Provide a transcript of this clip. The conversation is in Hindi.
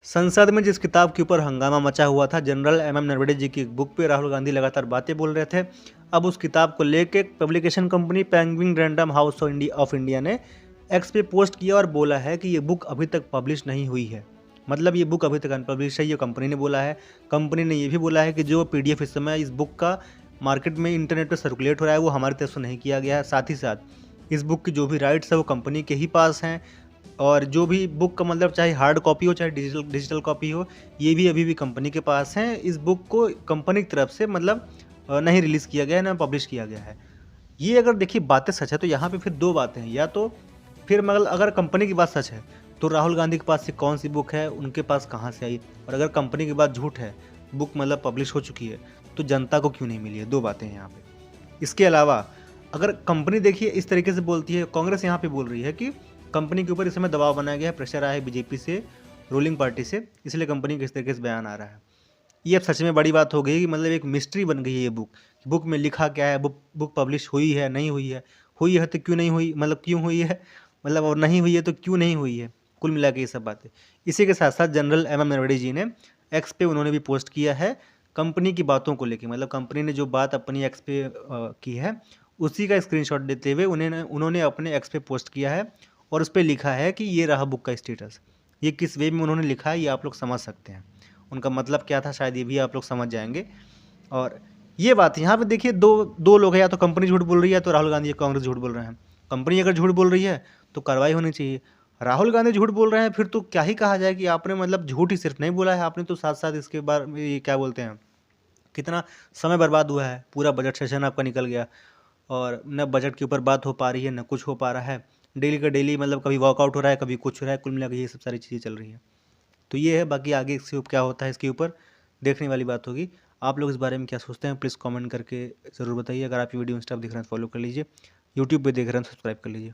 संसद में जिस किताब के ऊपर हंगामा मचा हुआ था, जनरल एम नरवणे जी की एक बुक पे राहुल गांधी लगातार बातें बोल रहे थे। अब उस किताब को लेके publication company penguin random house of India ने एक्स पे पोस्ट किया और बोला है कि ये बुक अभी तक पब्लिश नहीं हुई है। मतलब ये बुक अभी तक अनपब्लिश है, ये कंपनी ने बोला है। कंपनी ने ये भी बोला है कि जो पीडीएफ इस समय इस बुक का मार्केट में इंटरनेट पर सर्कुलेट हो रहा है वो हमारी तरफ से नहीं किया गया है। साथ ही साथ इस बुक की जो भी राइट्स है वो कंपनी के ही पास हैं, और जो भी बुक का मतलब चाहे हार्ड कॉपी हो चाहे डिजिटल कॉपी हो, ये भी अभी भी कंपनी के पास है। इस बुक को कंपनी की तरफ से मतलब नहीं रिलीज़ किया गया है, ना पब्लिश किया गया है। ये अगर देखिए बातें सच है तो यहाँ पे फिर दो बातें हैं। या तो फिर मतलब अगर कंपनी की बात सच है तो राहुल गांधी के पास से कौन सी बुक है, उनके पास कहाँ से आई, और अगर कंपनी की बात झूठ है, बुक मतलब पब्लिश हो चुकी है, तो जनता को क्यों नहीं मिली है। दो बातें हैं यहाँ पे। इसके अलावा अगर कंपनी देखिए इस तरीके से बोलती है, कांग्रेस यहाँ पे बोल रही है कि कंपनी के ऊपर इस समय दबाव बनाया गया है, प्रेशर आया है बीजेपी से, रूलिंग पार्टी से, इसलिए कंपनी के इस तरीके से बयान आ रहा है। ये अब सच में बड़ी बात हो गई कि मतलब एक मिस्ट्री बन गई है ये बुक। बुक में लिखा क्या है, बुक पब्लिश हुई है नहीं हुई है तो क्यों नहीं हुई, मतलब क्यों हुई है, मतलब और नहीं हुई है तो क्यों नहीं हुई है। कुल मिला के ये सब बातें। इसी के साथ साथ जनरल एम नरवणे जी ने एक्स पे उन्होंने भी पोस्ट किया है कंपनी की बातों को लेकर। मतलब कंपनी ने जो बात अपनी एक्स पे की है उसी का स्क्रीनशॉट देते हुए उन्होंने अपने एक्स पे पोस्ट किया है, और उस पर लिखा है कि ये रहा बुक का स्टेटस। ये किस वे में उन्होंने लिखा है ये आप लोग समझ सकते हैं। उनका मतलब क्या था शायद ये भी आप लोग समझ जाएंगे। और ये बात यहाँ पे देखिए, दो दो लोग हैं, या तो कंपनी झूठ बोल रही है तो राहुल गांधी या कांग्रेस झूठ बोल रहे हैं। कंपनी अगर झूठ बोल रही है तो कार्रवाई होनी चाहिए। राहुल गांधी झूठ बोल रहे हैं फिर तो क्या ही कहा जाए कि आपने मतलब झूठ ही सिर्फ नहीं बोला है, आपने तो साथ साथ इसके बारे में ये क्या बोलते हैं, कितना समय बर्बाद हुआ है, पूरा बजट सेशन आपका निकल गया, और न बजट के ऊपर बात हो पा रही है न कुछ हो पा रहा है। डेली का डेली मतलब कभी वॉकआउट हो रहा है, कभी कुछ हो रहा है, कुल मिला के ये सब सारी चीज़ें चल रही हैं। तो ये है, बाकी आगे इसके ऊपर क्या होता है इसके ऊपर देखने वाली बात होगी। आप लोग इस बारे में क्या सोचते हैं प्लीज़ कमेंट करके ज़रूर बताइए। अगर आप ये वीडियो इंस्टा पर देख रहे हैं तो फॉलो कर लीजिए, यूट्यूब पे देख रहे हैं तो सब्सक्राइब कर लीजिए।